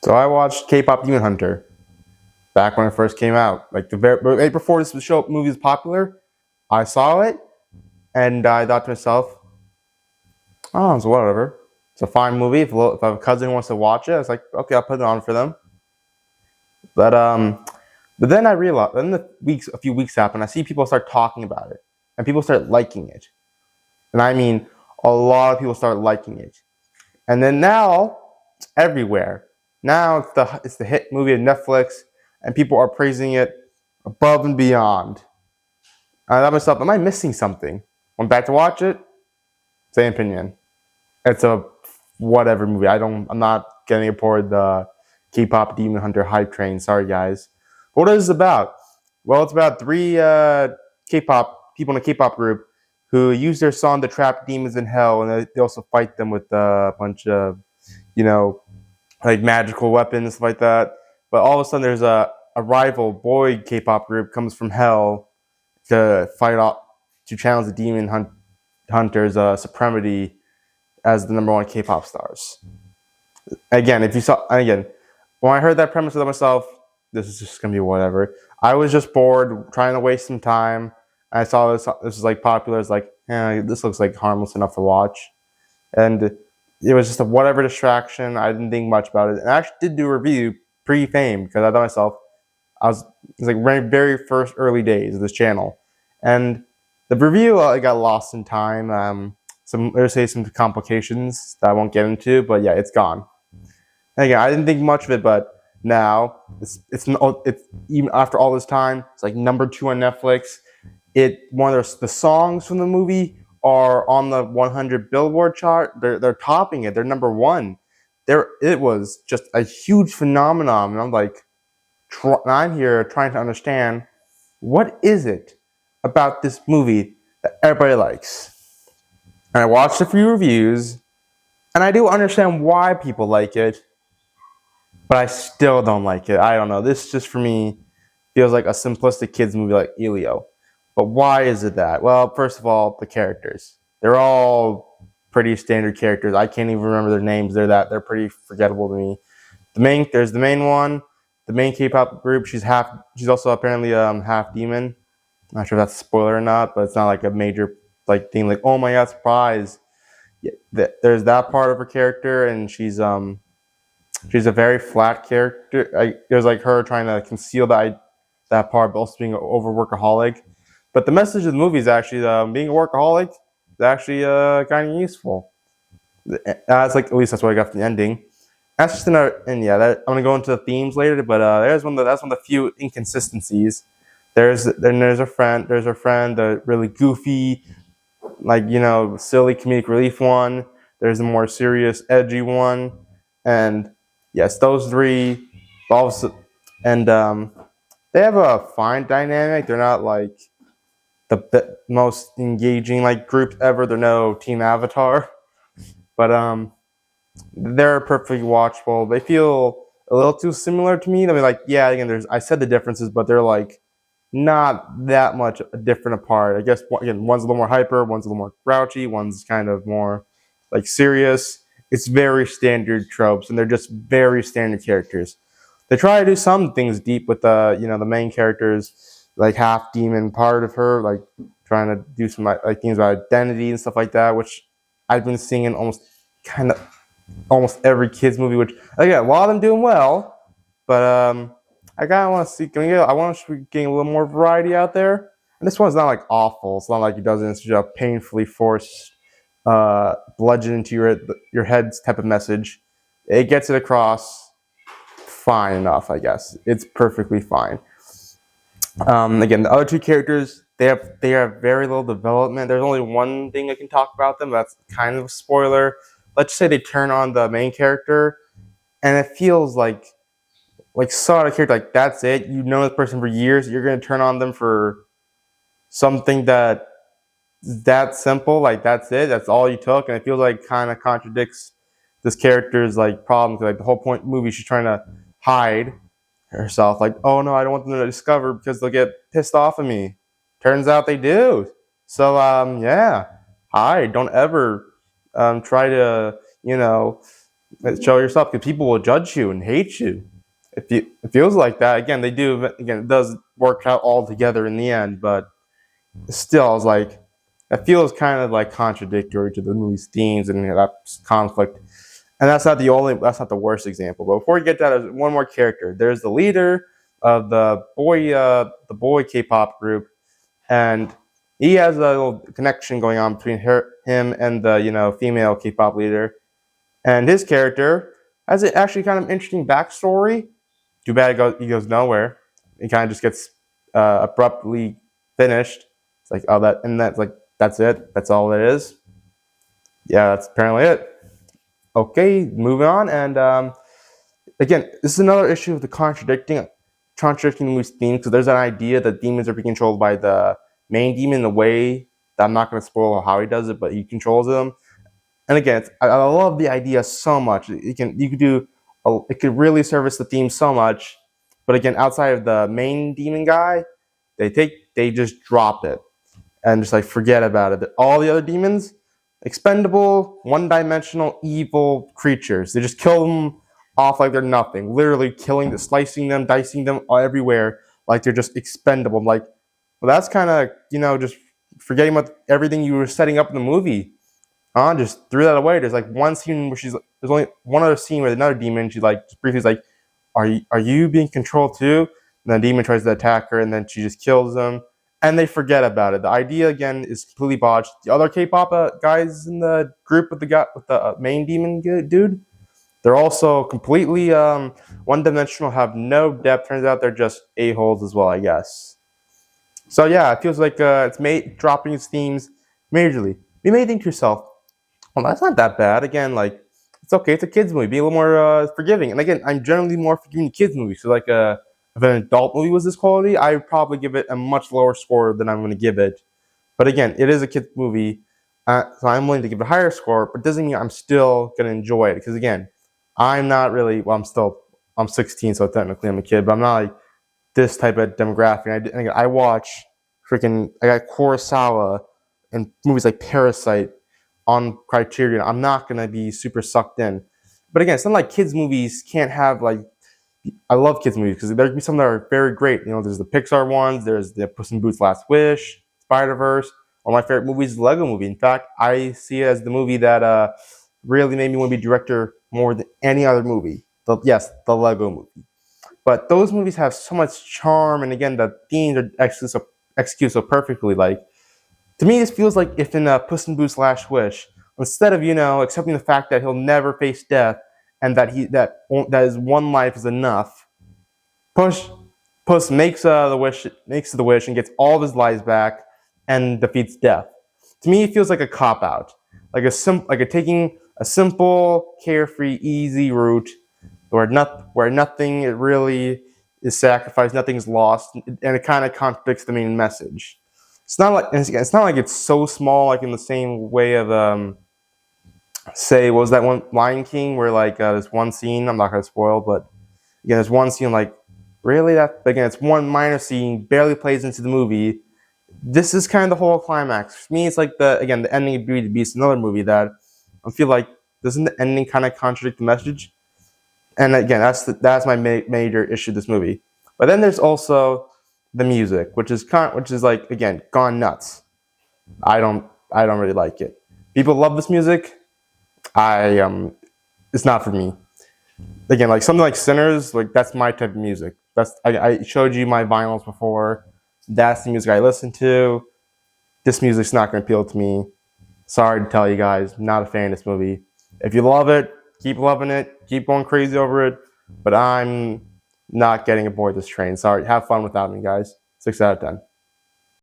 So I watched K-pop Demon Hunter back when it first came out. Like right before this movie was popular, I saw it and I thought to myself, "Oh, it's whatever. It's a fine movie. If a cousin wants to watch it, it's like okay, I'll put it on for them." But um, but then I realized, then a few weeks happened. I see people start talking about it, and people start liking it, and I mean, a lot of people start liking it. And then now it's everywhere. Now it's the hit movie of Netflix, and people are praising it above and beyond. I thought to myself, am I missing something? Went back to watch it. Same opinion. It's a whatever movie. I'm not getting aboard the K-pop Demon Hunter hype train. Sorry, guys. What is it about? Well, it's about three K-pop people in a K-pop group who use their song to trap demons in hell, and they also fight them with a bunch of, you know, like magical weapons, stuff like that. But all of a sudden, there's a rival boy K-pop group comes from hell to fight off to challenge the demon hunters' supremacy as the number one K-pop stars. Again, when I heard that premise, I thought to myself, this is just gonna be whatever. I was just bored, trying to waste some time. I saw this was like popular. It's like, this looks like harmless enough to watch, and it was just a whatever distraction. I didn't think much about it, and I actually did do a review pre-fame because I thought to myself, it was like very, very first early days of this channel, and the review got lost in time. Some complications that I won't get into, but yeah, it's gone. And again, I didn't think much of it, but now it's even after all this time, it's like number 2 on Netflix. One of the songs from the movie are on the 100 Billboard chart. They're topping it. They're number 1. It was just a huge phenomenon, and I'm like, I'm here trying to understand what is it about this movie that everybody likes. And I watched a few reviews, and I do understand why people like it, but I still don't like it. I don't know. This just for me feels like a simplistic kids movie like Elio. But why is it that? Well, first of all, the characters. They're all pretty standard characters. I can't even remember their names. They're pretty forgettable to me. There's the main one, the main K-pop group. She's also apparently half demon. I'm not sure if that's a spoiler or not, but it's not like a major thing like, oh my god, surprise. Yeah, there's that part of her character, and she's a very flat character. There's like her trying to conceal that part, but also being an over workaholic. But the message of the movie is actually being a workaholic is actually kind of useful. That's like, at least that's what I got from the ending. That's just another, and yeah, I'm gonna go into the themes later. But that's one of the few inconsistencies. There's a friend, the really goofy, silly comedic relief one. There's a more serious, edgy one, and yes, those three, and they have a fine dynamic. They're not like the most engaging groups ever. They're no Team Avatar, but they're perfectly watchable. They feel a little too similar to me. I mean, yeah, again, I said the differences, but they're not that much different apart. I guess one's a little more hyper, one's a little more grouchy, one's kind of more serious. It's very standard tropes, and they're just very standard characters. They try to do some things deep with the main characters, like half demon part of her, trying to do some things about identity and stuff like that, which I've been seeing in almost every kids movie. Which again, a lot of them doing well, but I kind of want to see. I want to getting a little more variety out there. And this one's not awful. It's not like it doesn't. It's just a painfully forced, bludgeon into your head type of message. It gets it across fine enough, I guess. It's perfectly fine. Again, the other two characters, they have very little development. There's only one thing I can talk about them. That's kind of a spoiler. Let's say they turn on the main character, and it feels like saw a character that's it. You've known this person for years. You're gonna turn on them for something that simple. That's it. That's all you took, and it feels kind of contradicts this character's problems. The whole point of the movie, she's trying to hide herself. Oh no, I don't want them to discover because they'll get pissed off at me. Turns out they do. So yeah, hide. Don't ever try to Show yourself, because people will judge you and hate you. It feels like that. Again, they do. Again, it does work out all together in the end, but still, I was like, it feels kind of like contradictory to the movie's themes and that conflict. And that's not the worst example. But before we get to that, there's one more character. There's the leader of the boy K-pop group, and he has a little connection going on between him and the female K-pop leader. And his character has actually kind of interesting backstory. Too bad he goes nowhere. He kind of just gets abruptly finished. It's like, oh, that's it. That's all it is. Yeah, that's apparently it. Okay, moving on. And again, this is another issue of the contradicting the movie's theme. So there's an idea that demons are being controlled by the main demon in a way that I'm not going to spoil how he does it, but he controls them. And again, I love the idea so much. It could really service the theme so much. But again, outside of the main demon guy, they just drop it and just like forget about it. All the other demons, expendable, one-dimensional, evil creatures. They just kill them off like they're nothing. Literally slicing them, dicing them everywhere like they're just expendable. I'm like, well, that's kind of just forgetting about everything you were setting up in the movie. Just threw that away. There's like one scene where there's only one other scene with another demon. She like just briefly is like, are you being controlled too? And the demon tries to attack her, and then she just kills them, and they forget about it. The idea again is completely botched. The other K-pop guys in the group with the main demon dude, they're also completely one-dimensional, have no depth. Turns out they're just a-holes as well, I guess. So yeah, it feels like it's dropping its themes majorly. You may think to yourself, well, that's not that bad. Again, like, it's okay. It's a kids movie. Be a little more forgiving. And again, I'm generally more forgiving kids movies. So like, if an adult movie was this quality, I would probably give it a much lower score than I'm going to give it. But again, it is a kids movie, so I'm willing to give it a higher score. But it doesn't mean I'm still going to enjoy it. Because again, I'm not really. Well, I'm 16, so technically I'm a kid. But I'm not like this type of demographic. I watch I got Kurosawa and movies like Parasite on Criterion. I'm not gonna be super sucked in. But again, it's not like kids movies can't have like. I love kids movies because there can be some that are very great. There's the Pixar ones. There's the Puss in Boots: Last Wish, Spider-Verse. One of my favorite movies is the Lego Movie. In fact, I see it as the movie that really made me want to be a director more than any other movie. The Lego Movie. But those movies have so much charm, and again, the themes are executed so perfectly. Like, to me, this feels like if in Puss in Boots: Last Wish, instead of accepting the fact that he'll never face death and that his one life is enough, Puss makes the wish and gets all of his lives back and defeats death. To me, it feels like a cop out, like taking a simple, carefree, easy route where nothing really is sacrificed, nothing's lost, and it kind of contradicts the main message. It's not like it's so small, like in the same way of say, what was that one Lion King where like there's one scene, I'm not gonna spoil, but again, there's one scene like really it's one minor scene, barely plays into the movie. This is kind of the whole climax. For me, it's like the ending of Beauty and the Beast, another movie that I feel like doesn't the ending kind of contradict the message? And again, that's my major issue with this movie. But then there's also the music, which is like, again, gone nuts. I don't really like it. People love this music. It's not for me. Again, like something like Sinners, like that's my type of music. I showed you my vinyls before. That's the music I listen to. This music's not going to appeal to me. Sorry to tell you guys, I'm not a fan of this movie. If you love it, keep loving it, keep going crazy over it. But I'm not getting aboard this train. Sorry, have fun without me, guys. 6 out of 10.